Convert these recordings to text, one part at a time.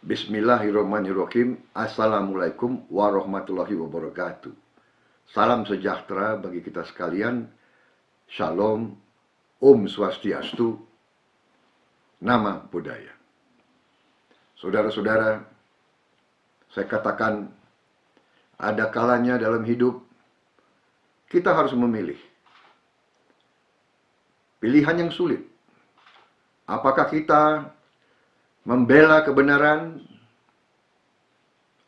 Bismillahirrahmanirrahim. Assalamualaikum warahmatullahi wabarakatuh. Salam sejahtera bagi kita sekalian. Shalom, Om Swastiastu, Nama Budaya. Saudara-saudara, saya katakan ada kalanya dalam hidup kita harus memilih. Pilihan yang sulit. Apakah kita membela kebenaran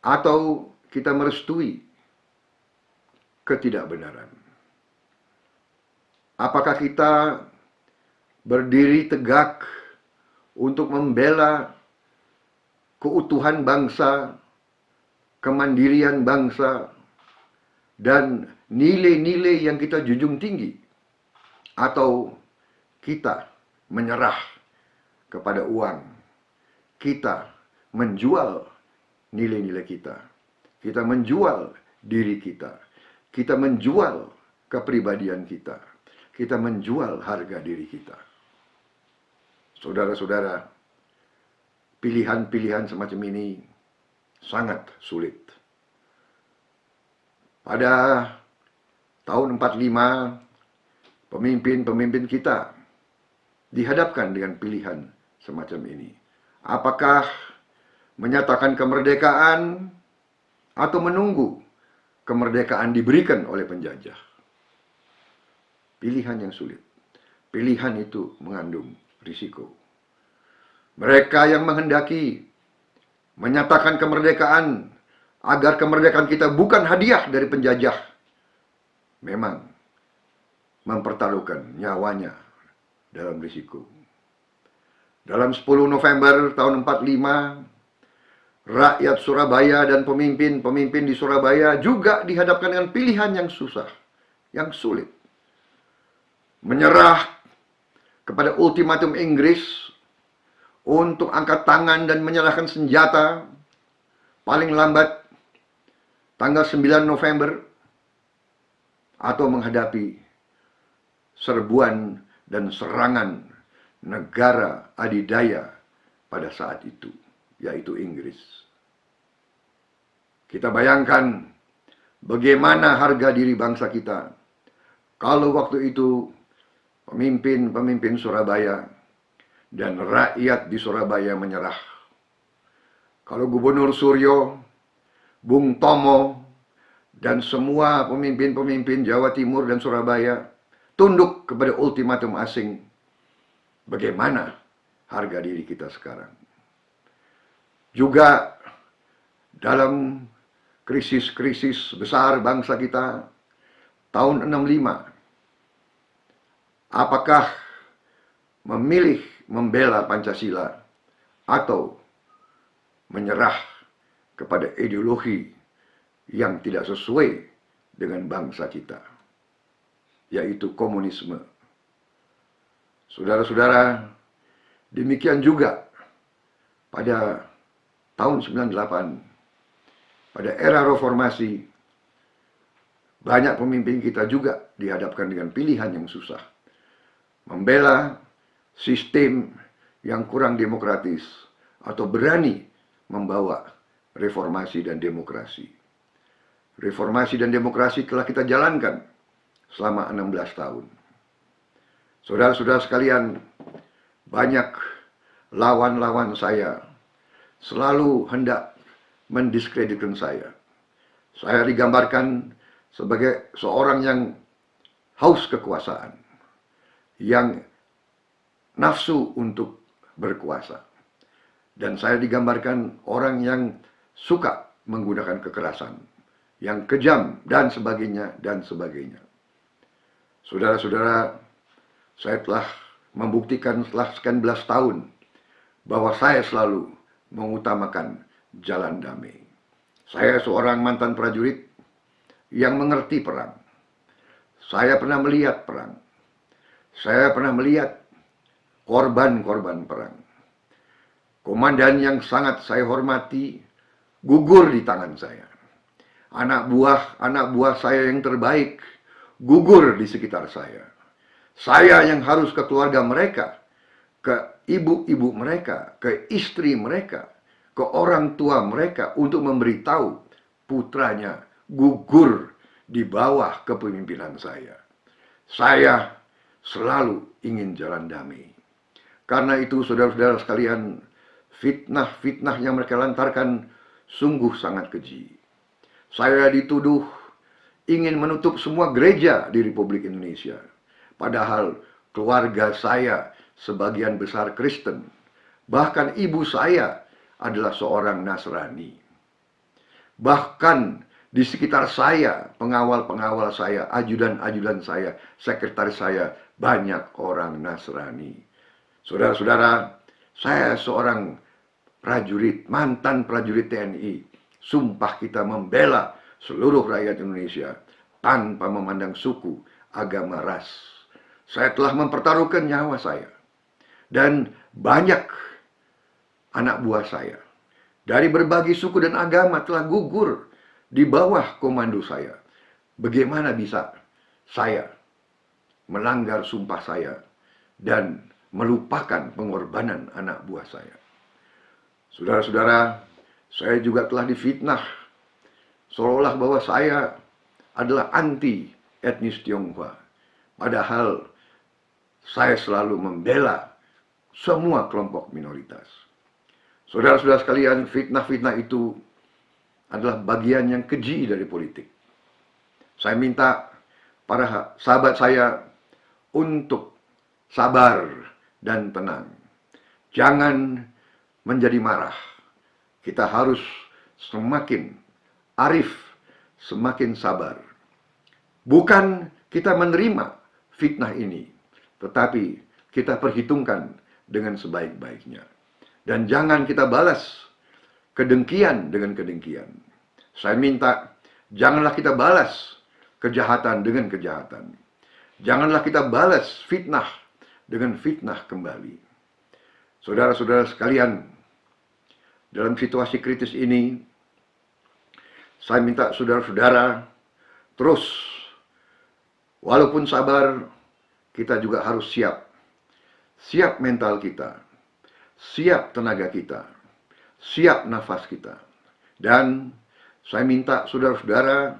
atau kita merestui ketidakbenaran? Apakah kita berdiri tegak untuk membela keutuhan bangsa, kemandirian bangsa, dan nilai-nilai yang kita junjung tinggi? Atau kita menyerah kepada uang? Kita menjual nilai-nilai kita. Kita menjual diri kita. Kita menjual kepribadian kita. Kita menjual harga diri kita. Saudara-saudara, pilihan-pilihan semacam ini sangat sulit. Pada tahun 45, pemimpin-pemimpin kita dihadapkan dengan pilihan semacam ini. Apakah menyatakan kemerdekaan atau menunggu kemerdekaan diberikan oleh penjajah? Pilihan yang sulit. Pilihan itu mengandung risiko. Mereka yang menghendaki menyatakan kemerdekaan agar kemerdekaan kita bukan hadiah dari penjajah, memang mempertaruhkan nyawanya dalam risiko. Dalam 10 November tahun 45, rakyat Surabaya dan pemimpin-pemimpin di Surabaya juga dihadapkan dengan pilihan yang susah, yang sulit. Menyerah kepada ultimatum Inggris untuk angkat tangan dan menyerahkan senjata paling lambat tanggal 9 November, atau menghadapi serbuan dan serangan negara adidaya pada saat itu, yaitu Inggris. Kita bayangkan bagaimana harga diri bangsa kita kalau waktu itu pemimpin-pemimpin Surabaya dan rakyat di Surabaya menyerah. Kalau Gubernur Suryo, Bung Tomo, dan semua pemimpin-pemimpin Jawa Timur dan Surabaya tunduk kepada ultimatum asing, bagaimana harga diri kita sekarang? Juga dalam krisis-krisis besar bangsa kita tahun 65, apakah memilih membela Pancasila atau menyerah kepada ideologi yang tidak sesuai dengan bangsa kita, yaitu komunisme? Saudara-saudara, demikian juga pada tahun 98, pada era reformasi, banyak pemimpin kita juga dihadapkan dengan pilihan yang susah. Membela sistem yang kurang demokratis atau berani membawa reformasi dan demokrasi. Reformasi dan demokrasi telah kita jalankan selama 16 tahun. Saudara-saudara sekalian, banyak lawan-lawan saya selalu hendak mendiskreditkan saya. Saya digambarkan sebagai seorang yang haus kekuasaan, yang nafsu untuk berkuasa. Dan saya digambarkan orang yang suka menggunakan kekerasan, yang kejam, dan sebagainya, dan sebagainya. Saudara-saudara, saya telah membuktikan setelah sekian belas tahun bahwa saya selalu mengutamakan jalan damai. Saya seorang mantan prajurit yang mengerti perang. Saya pernah melihat perang. Saya pernah melihat korban-korban perang. Komandan yang sangat saya hormati gugur di tangan saya. Anak buah saya yang terbaik gugur di sekitar saya. Saya yang harus ke keluarga mereka, ke ibu-ibu mereka, ke istri mereka, ke orang tua mereka untuk memberitahu putranya gugur di bawah kepemimpinan saya. Saya selalu ingin jalan damai. Karena itu saudara-saudara sekalian, fitnah-fitnah yang mereka lantarkan sungguh sangat keji. Saya dituduh ingin menutup semua gereja di Republik Indonesia. Padahal keluarga saya sebagian besar Kristen. Bahkan ibu saya adalah seorang Nasrani. Bahkan di sekitar saya, pengawal-pengawal saya, ajudan-ajudan saya, sekretaris saya, banyak orang Nasrani. Saudara-saudara, saya seorang prajurit, mantan prajurit TNI. Sumpah kita membela seluruh rakyat Indonesia tanpa memandang suku, agama, ras. Saya telah mempertaruhkan nyawa saya. Dan banyak anak buah saya dari berbagai suku dan agama telah gugur di bawah komando saya. Bagaimana bisa saya melanggar sumpah saya dan melupakan pengorbanan anak buah saya? Saudara-saudara, saya juga telah difitnah seolah bahwa saya adalah anti etnis Tionghoa. Padahal saya selalu membela semua kelompok minoritas. Saudara-saudara sekalian, fitnah-fitnah itu adalah bagian yang keji dari politik. Saya minta para sahabat saya untuk sabar dan tenang. Jangan menjadi marah. Kita harus semakin arif, semakin sabar. Bukan kita menerima fitnah ini, tetapi kita perhitungkan dengan sebaik-baiknya. Dan jangan kita balas kedengkian dengan kedengkian. Saya minta, janganlah kita balas kejahatan dengan kejahatan. Janganlah kita balas fitnah dengan fitnah kembali. Saudara-saudara sekalian, dalam situasi kritis ini, saya minta saudara-saudara terus, walaupun sabar, kita juga harus siap. Siap mental kita, siap tenaga kita, siap nafas kita. Dan saya minta saudara-saudara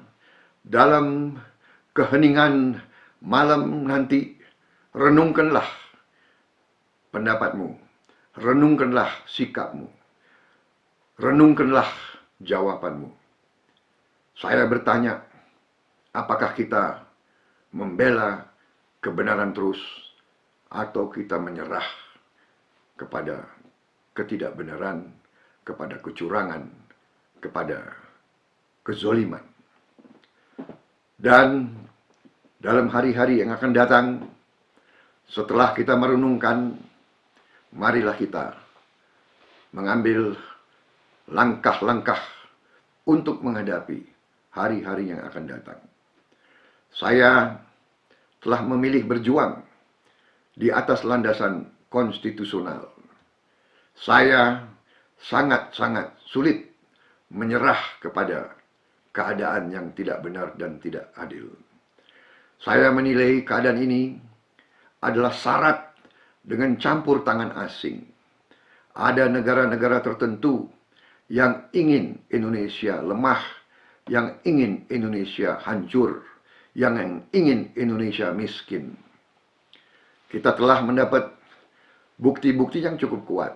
dalam keheningan malam nanti, renungkanlah pendapatmu, renungkanlah sikapmu, renungkanlah jawabanmu. Saya bertanya, apakah kita membela kebenaran terus atau kita menyerah kepada ketidakbenaran, kepada kecurangan, kepada kezoliman. Dan dalam hari-hari yang akan datang, setelah kita merenungkan, marilah kita mengambil langkah-langkah untuk menghadapi hari-hari yang akan datang. Saya telah memilih berjuang di atas landasan konstitusional. Saya sangat-sangat sulit menyerah kepada keadaan yang tidak benar dan tidak adil. Saya menilai keadaan ini adalah syarat dengan campur tangan asing. Ada negara-negara tertentu yang ingin Indonesia lemah, yang ingin Indonesia hancur, yang ingin Indonesia miskin. Kita telah mendapat bukti-bukti yang cukup kuat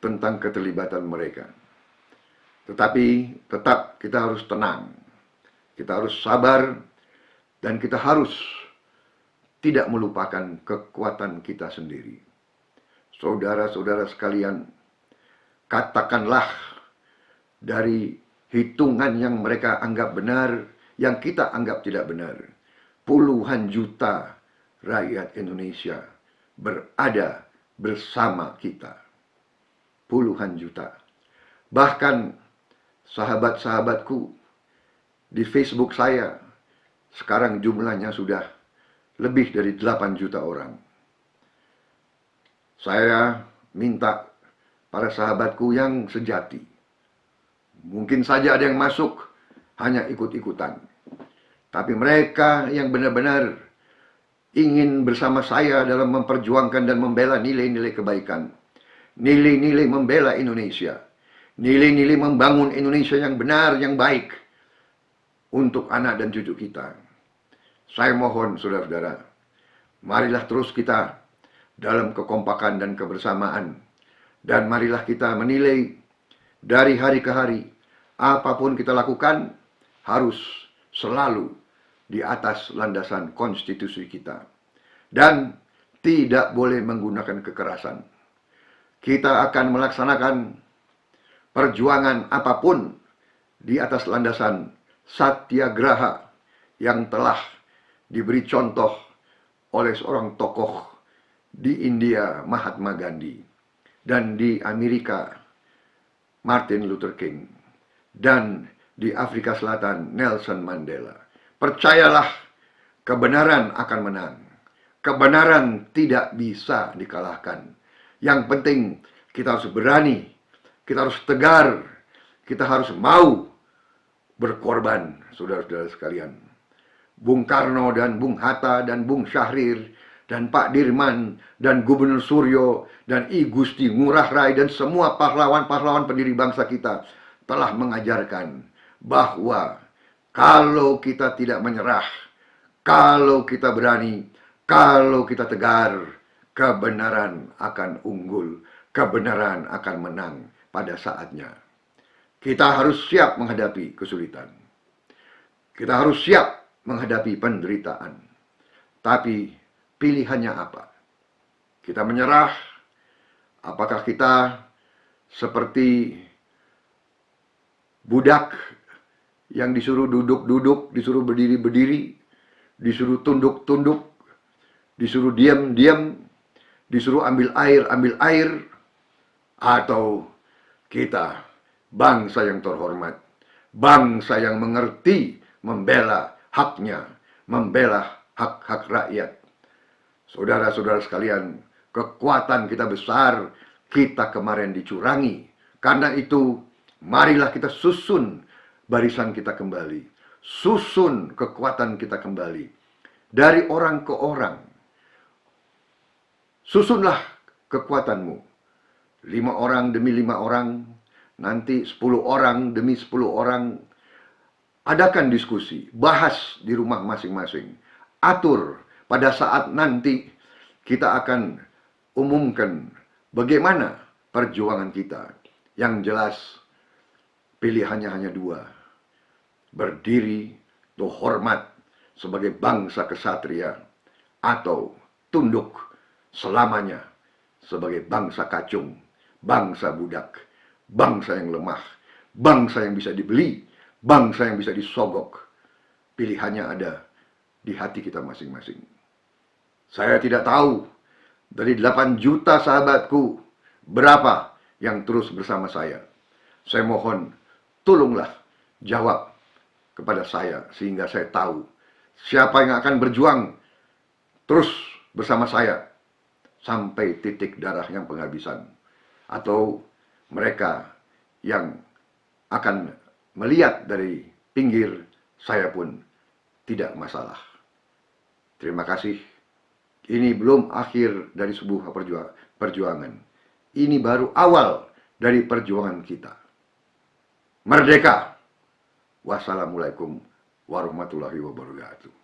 tentang keterlibatan mereka. Tetapi tetap kita harus tenang, kita harus sabar, dan kita harus tidak melupakan kekuatan kita sendiri. Saudara-saudara sekalian, katakanlah dari hitungan yang mereka anggap benar, yang kita anggap tidak benar, puluhan juta rakyat Indonesia berada bersama kita. Puluhan juta. Bahkan sahabat-sahabatku di Facebook saya, sekarang jumlahnya sudah lebih dari 8 juta orang. Saya minta para sahabatku yang sejati. Mungkin saja ada yang masuk hanya ikut-ikutan. Tapi mereka yang benar-benar ingin bersama saya dalam memperjuangkan dan membela nilai-nilai kebaikan. Nilai-nilai membela Indonesia. nilai-nilai membangun Indonesia yang benar, yang baik untuk anak dan cucu kita. Saya mohon saudara-saudara, marilah terus kita dalam kekompakan dan kebersamaan, dan marilah kita menilai dari hari ke hari, apapun kita lakukan harus selalu di atas landasan konstitusi kita. Dan tidak boleh menggunakan kekerasan. Kita akan melaksanakan perjuangan apapun di atas landasan satyagraha yang telah diberi contoh oleh seorang tokoh di India, Mahatma Gandhi, dan di Amerika, Martin Luther King, dan di Afrika Selatan, Nelson Mandela. Percayalah, kebenaran akan menang. Kebenaran tidak bisa dikalahkan. Yang penting kita harus berani, kita harus tegar, kita harus mau berkorban, saudara-saudara sekalian. Bung Karno dan Bung Hatta dan Bung Syahrir dan Pak Dirman dan Gubernur Suryo dan I Gusti Ngurah Rai dan semua pahlawan-pahlawan pendiri bangsa kita telah mengajarkan bahwa kalau kita tidak menyerah, kalau kita berani, kalau kita tegar, kebenaran akan unggul, kebenaran akan menang pada saatnya. Kita harus siap menghadapi kesulitan. Kita harus siap menghadapi penderitaan. Tapi pilihannya apa? Kita menyerah? Apakah kita seperti budak yang disuruh duduk-duduk, disuruh berdiri-berdiri, disuruh tunduk-tunduk, disuruh diam-diam, disuruh ambil air, atau kita bangsa yang terhormat, bangsa yang mengerti membela haknya, membela hak-hak rakyat. Saudara-saudara sekalian, kekuatan kita besar, kita kemarin dicurangi. Karena itu, marilah kita susun barisan kita kembali, susun kekuatan kita kembali, dari orang ke orang. Susunlah kekuatanmu, 5 orang demi 5 orang, nanti 10 orang demi 10 orang. Adakan diskusi, bahas di rumah masing-masing, atur pada saat nanti kita akan umumkan bagaimana perjuangan kita. Yang jelas pilihannya hanya 2. Berdiri atau hormat sebagai bangsa kesatria, atau tunduk selamanya sebagai bangsa kacung, bangsa budak, bangsa yang lemah, bangsa yang bisa dibeli, bangsa yang bisa disogok. Pilihannya ada di hati kita masing-masing. Saya tidak tahu dari 8 juta sahabatku berapa yang terus bersama saya. Saya mohon, tolonglah jawab kepada saya sehingga saya tahu siapa yang akan berjuang terus bersama saya sampai titik darah yang penghabisan, atau mereka yang akan melihat dari pinggir, saya pun tidak masalah. Terima kasih. Ini belum akhir dari sebuah perjuangan. Ini baru awal dari perjuangan kita. Merdeka! Wassalamualaikum warahmatullahi wabarakatuh.